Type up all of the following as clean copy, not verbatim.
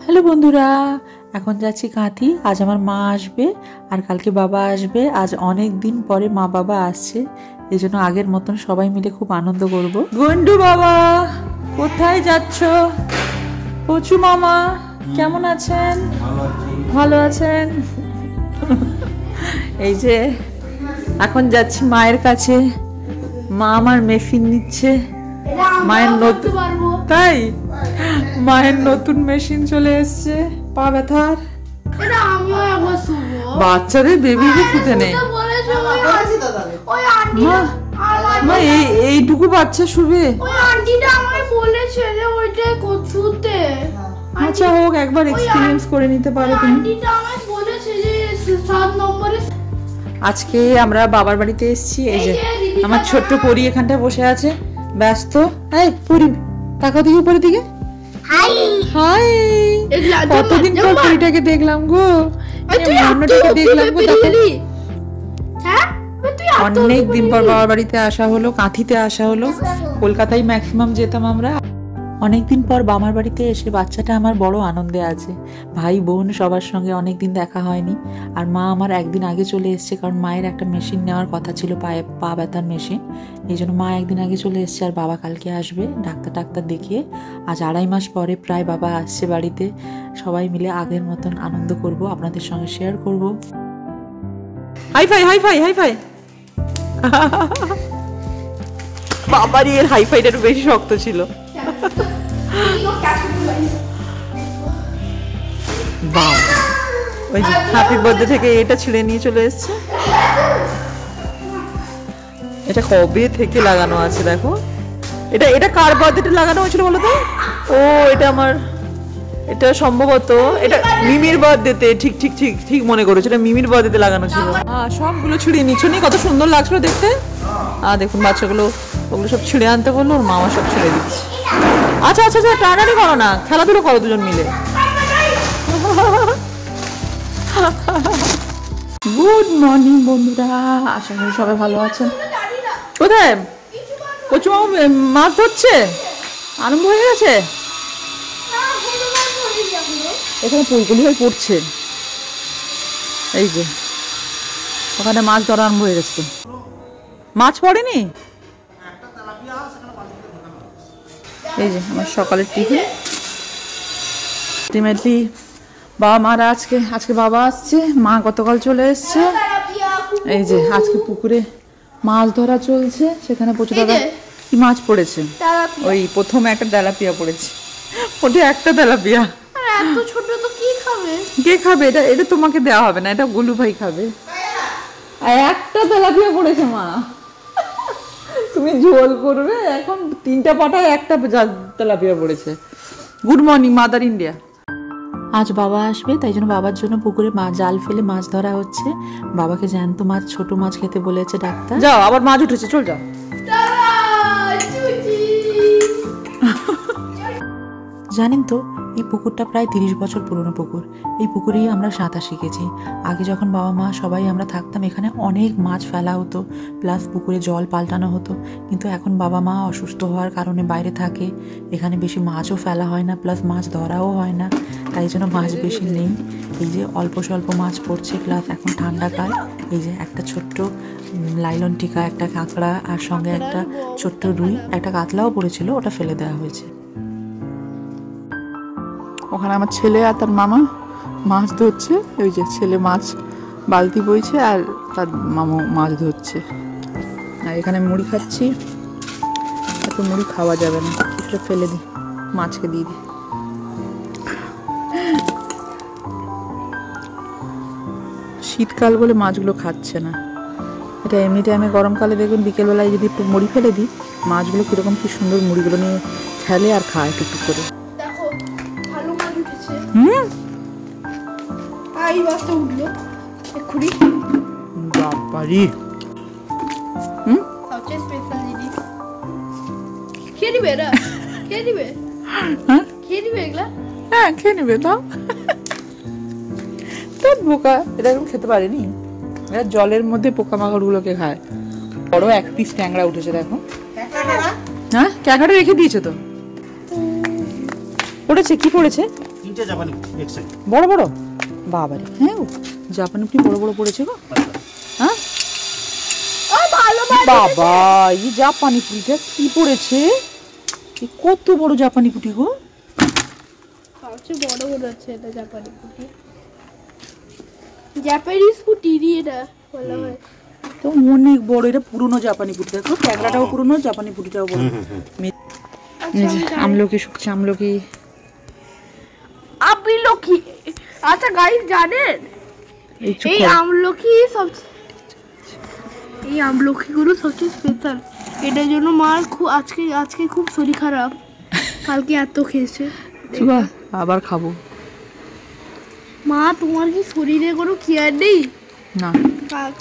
Hello বন্ধুরা, এখন যাচ্ছি কাঁথি। আজ আমার মা আসবে আর কালকে বাবা আসবে। আজ অনেক দিন পরে মা বাবা আসছে, এই জন্য আগের মতন সবাই মিলে খুব আনন্দ করব। গন্ডু বাবা কোথায় যাচ্ছ? পচু মামা কেমন আছেন? ভালো আছেন? এই যে এখন যাচ্ছি মায়ের কাছে। মা আমার মেশিন নিচ্ছে। মায়ের নতুন, তাই মায়ের নতুন মেশিন চলে এসছে পা ব্যথার। বাচ্চাদের বেবিকে শুতে নেই মা, এইটুকু বাচ্চা শুবে। আচ্ছা হোক, একবার এক্সপেরিয়েন্স করে নিতে পারো তুমি। আজকে আমরা বাবার বাড়িতে এসেছি। এই যে আমার ছোট্ট পরি এখানটায় বসে আছে ব্যস্ত। এই পরি, তাকাও দিকে উপরের দিকে। হাই হাই, কতদিন পর পরিটাকে দেখলাম গো, মন্নটাকে দেখলাম গো। অনেক দিন পর বাবার বাড়িতে আসা হলো, কাঁথিতে আসা হলো। কলকাতায় ম্যাক্সিমাম যেতাম আমরা। অনেকদিন পর বাবার বাড়িতে এসে বাচ্চাটা আমার বড় আনন্দে আছে। ভাই বোন সবার সঙ্গে অনেকদিন দেখা হয়নি। আর মা আমার একদিন আগে চলে এসছে, কারণ মায়ের একটা মেশিন নেওয়ার কথা ছিল, পায়ে পা ব্যথার মেশিন। এই জন্য মা একদিন আগে চলে এসছে। আর বাবা কালকে আসবে ডাক্তার দেখিয়ে। আজ 2.5 মাস পরে প্রায় বাবা আসছে বাড়িতে। সবাই মিলে আগের মতন আনন্দ করব, আপনাদের সঙ্গে শেয়ার করব। Hi fi hi fi hi fi. বাবারই এর হাই ফাইটা একটু বেশি শক্ত ছিল। ওই যে হ্যাপি বার্থডে থেকে এটা ছিঁড়ে নিয়ে চলে এসছে। এটা কবে থেকে লাগানো আছে দেখো। এটা কার বার্থডেতে লাগানো হয়েছিল বলো তো? ও এটা আমার, এটা সম্ভবত এটা মিমির বার্থডেতে। ঠিক ঠিক ঠিক ঠিক মনে করেছো, এটা মিমির বার্থডেতে লাগানো ছিল। সবগুলো ছিঁড়ে নিচ্ছ নি, কত সুন্দর লাগছিল দেখতে। দেখুন বাচ্চাগুলো ওগুলো সব ছিঁড়ে আনতে বললো, ওর মামা সব ছিঁড়ে দিচ্ছে। আচ্ছা আচ্ছা আচ্ছা, টানাটানি করো না, খেলাধুলো করো দুজন মিলে। গুড মর্নিং বন্ধুরা, আশা করি সবাই ভালো আছেন। কোথায় কচু মামা মাছ ধরছে? আরম্ভ হয়ে গেছে? এখানে পুলকুলি হয়ে পড়ছে। এই যে ওখানে মাছ ধরা আরম্ভ হয়ে গেছে। মাছ পড়েনি? এই যে আমার সকালের টিফিন। আলটিমেটলি বাবা মারা আজকে বাবা আসছে, মা গতকাল চলে এসছে। এই যে আজকে পুকুরে মাছ ধরা চলছে, সেখানে প্রচুর দাদা কি মাছ পড়েছে। ওই প্রথমে একটা তেলাপিয়া পড়েছে। ওটা একটা তেলাপিয়া। এত ছোট তো কি খাবে? কে খাবে? এটা তোমাকে দেওয়া হবে না, এটা গোলু ভাই খাবে। আর একটা তেলাপিয়া পড়েছে মা, তুমি ঝোল করবে এখন। 3টা পাটায় একটা তেলাপিয়া পড়েছে। Good morning mother India. আজ বাবা আসবে, তাই জন্য বাবার জন্য পুকুরে জাল ফেলে মাছ ধরা হচ্ছে। বাবাকে জ্যান্ত মাছ, ছোট মাছ খেতে বলেছে ডাক্তার। যাও, আবার মাছ উঠেছে, চল যাও। জানেন তো এই পুকুরটা প্রায় 30 বছর পুরনো পুকুর। এই পুকুরেই আমরা সাঁতার শিখেছি। আগে যখন বাবা মা সবাই আমরা থাকতাম, এখানে অনেক মাছ ফেলা হতো, প্লাস পুকুরে জল পাল্টানো হতো। কিন্তু এখন বাবা মা অসুস্থ হওয়ার কারণে বাইরে থাকে, এখানে বেশি মাছও ফেলা হয় না, প্লাস মাছ ধরাও হয় না, তাই জন্য মাছ বেশি নেই। এই যে অল্প স্বল্প মাছ পড়ছে, প্লাস এখন ঠান্ডাকাল। এই যে একটা ছোট্ট লাইলন টিকা, একটা কাঁকড়া, আর সঙ্গে একটা ছোট্ট রুই, একটা কাতলাও পড়েছিল, ওটা ফেলে দেওয়া হয়েছে। ওখানে আমার ছেলে আর তার মামা মাছ ধরছে। ওই যে ছেলে মাছ বালতি বইছে আর তার মামা মাছ ধরছে। আর এখানে মুড়ি খাচ্ছি। এত মুড়ি খাওয়া যাবে না, কিছুটা ফেলে দিই, মাছকে দিয়ে দিই। শীতকাল বলে মাছগুলো খাচ্ছে না। এটা এমনি টাইমে গরমকালে দেখবেন বিকেলবেলায় যদি একটু মুড়ি ফেলে দিই, মাছগুলো কীরকম কি সুন্দর মুড়িগুলো নিয়ে খেলে আর খায় একটু করে। খেয়ে নিবে দাও। তোর বোকা, এটা এখন খেতে পারেনি। এরা জলের মধ্যে পোকামাকড় গুলোকে খায়। বড় এক পিস ট্যাংরা উঠেছে দেখো। হ্যাঁ, ক্যাকাটা রেখে দিয়েছে তো। পড়েছে কি পড়েছে? তিনটে জাপানি এক সাইড। বড় বড় বাবারে, হ্যাঁ গো জাপানি পুঁটি বড় বড় পড়েছে গো। হ্যাঁ বাবা, এই জাপানি পুঁটিটা কি পড়েছে? কত বড় জাপানি পুঁটি গো। বড় বড় আছে এটা জাপানি পুঁটি। জাপানিজ পুঁটি এটা বলা হয়। তো অনেক বড়, এটা পুরনো জাপানি পুঁটি। দেখো ট্যাংরাটাও পুরনো, জাপানি পুঁটিটাও বড়। আমলকি শুকছে, আমলকি আমলকি। আচ্ছা গাইস জানেন এই আমলকিগুলো সবচেয়ে স্পেশাল। এটার জন্য মার খুব আজকে খুব শরীর খারাপ, কালকে এত খেয়েছে। আবার খাবো। মা তোমার কি শরীরে কোনো কেয়ার নেই? না,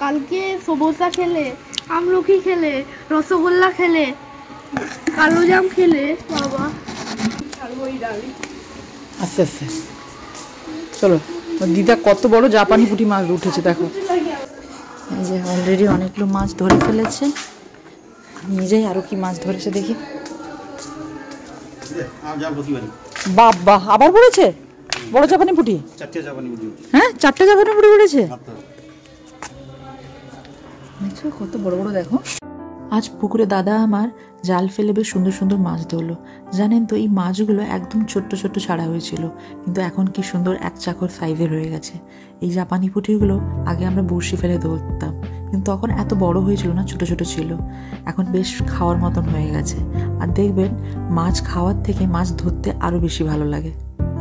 কালকে সমোসা খেলে, আমলকি খেলে, রসগোল্লা খেলে, কালো জাম খেলে। বাবা আস্তে আস্তে চলো। দিদা কত বড় জাপানি পুঁটি মাছ উঠেছে দেখো। এই যে অলরেডি অনেকগুলো মাছ ধরে ফেলেছে। নিয়ে যাই আরো কি মাছ ধরেছে দেখি। বাবা আবার পড়েছে বড় জাপানি পুঁটি। চারটে জাপানি পুঁটি। হ্যাঁ 4টে জাপানি পুঁটি পড়েছে। কত বড় বড় দেখো। আজ পুকুরে দাদা আমার জাল ফেলে বেশ সুন্দর সুন্দর মাছ ধরলো। জানেন তো এই মাছগুলো একদম ছোট্ট ছোট্ট ছাড়া হয়েছিল, কিন্তু এখন কি সুন্দর এক চাকর সাইজের হয়ে গেছে। এই জাপানি পুঁটিগুলো আগে আমরা বড়শি ফেলে ধরতাম, কিন্তু তখন এত বড় হয়েছিল না, ছোট ছোট ছিল। এখন বেশ খাওয়ার মতন হয়ে গেছে। আর দেখবেন মাছ খাওয়ার থেকে মাছ ধরতে আরো বেশি ভালো লাগে।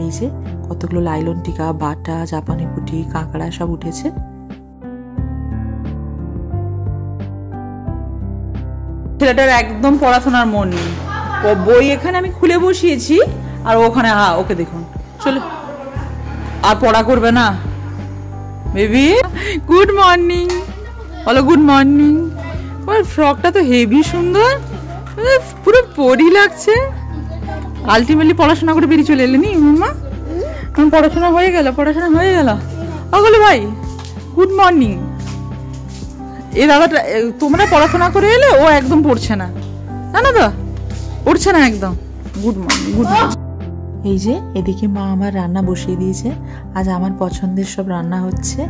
এই যে কতগুলো লাইলন টিকা, বাটা, জাপানি পুঁটি, কাঁকড়া সব উঠেছে। ছেলেটার একদম পড়াশোনার মন নেই। বই এখানে আমি খুলে বসিয়েছি, আর ওখানে ওকে দেখুন চলে আর পড়া করবে না। বেবি গুড মর্নিং বলো। Good morning. তোমার ফ্রকটা তো হেভি সুন্দর, পুরো পরি লাগছে। আলটিমেটলি পড়াশোনা করে বেরিয়ে চলে এলেনি মাম্মা? পড়াশোনা হয়ে গেল, পড়াশোনা হয়ে গেল। ওগুলো ভাই গুড মর্নিং। এ দাদাটা তোমরা পড়াশোনা করে এলে, ও একদম পড়ছে না, জানো তো, পড়ছে না একদম। Good morning, good morning. এই যে এদিকে মা আমার রান্না বসিয়ে দিয়েছে। আজ আমার পছন্দের সব রান্না হচ্ছে।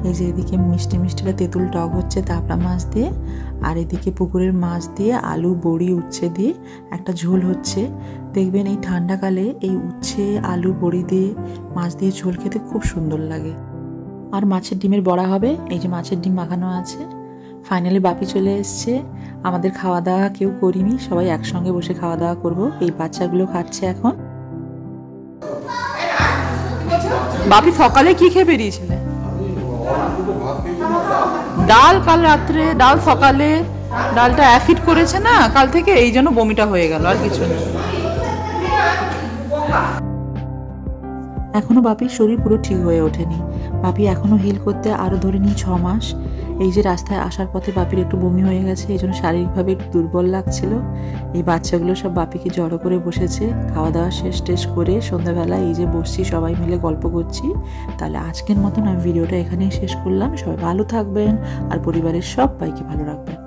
এই যে এদিকে মিষ্টি মিষ্টিটা তেঁতুল টক হচ্ছে তাপড়া মাছ দিয়ে, আর এদিকে পুকুরের মাছ দিয়ে আলু, বড়ি, উচ্ছে দিয়ে একটা ঝোল হচ্ছে। দেখবেন এই ঠান্ডাকালে এই উচ্ছে, আলু, বড়ি দিয়ে মাছ দিয়ে ঝোল খেতে খুব সুন্দর লাগে। আর মাছের ডিমের বড়া হবে। এই যে মাছের ডিম মাখানো আছে। ফাইনালি বাপি চলে এসছে। আমাদের খাওয়া দাওয়া কেউ করিনি, সবাই একসঙ্গে বসে খাওয়া দাওয়া করবো। এই বাচ্চাগুলো খাচ্ছে এখন। বাপি সকালে কি খেয়ে বেরিয়েছিলে? ডাল। কাল রাত্রে ডাল, সকালে ডালটা অ্যাসিড করেছে না কাল থেকে, এই জন্য বমিটা হয়ে গেল, আর কিছু না। এখনো বাপির শরীর পুরো ঠিক হয়ে ওঠেনি। বাপি এখনো হিল করতে আরো ধরে নিই 6 মাস। এই যে রাস্তায় আসার পথে বাপির একটু বমি হয়ে গেছে, এই জন্য শারীরিকভাবে একটু দুর্বল লাগছিল। এই বাচ্চাগুলো সব বাপিকে জড়ো করে বসেছে। খাওয়া দাওয়া শেষ টেস করে সন্ধ্যাবেলায় এই যে বসছি, সবাই মিলে গল্প করছি। তাহলে আজকের মতন আমি ভিডিওটা এখানেই শেষ করলাম। সবাই ভালো থাকবেন আর পরিবারের সবাইকে ভালো রাখবেন।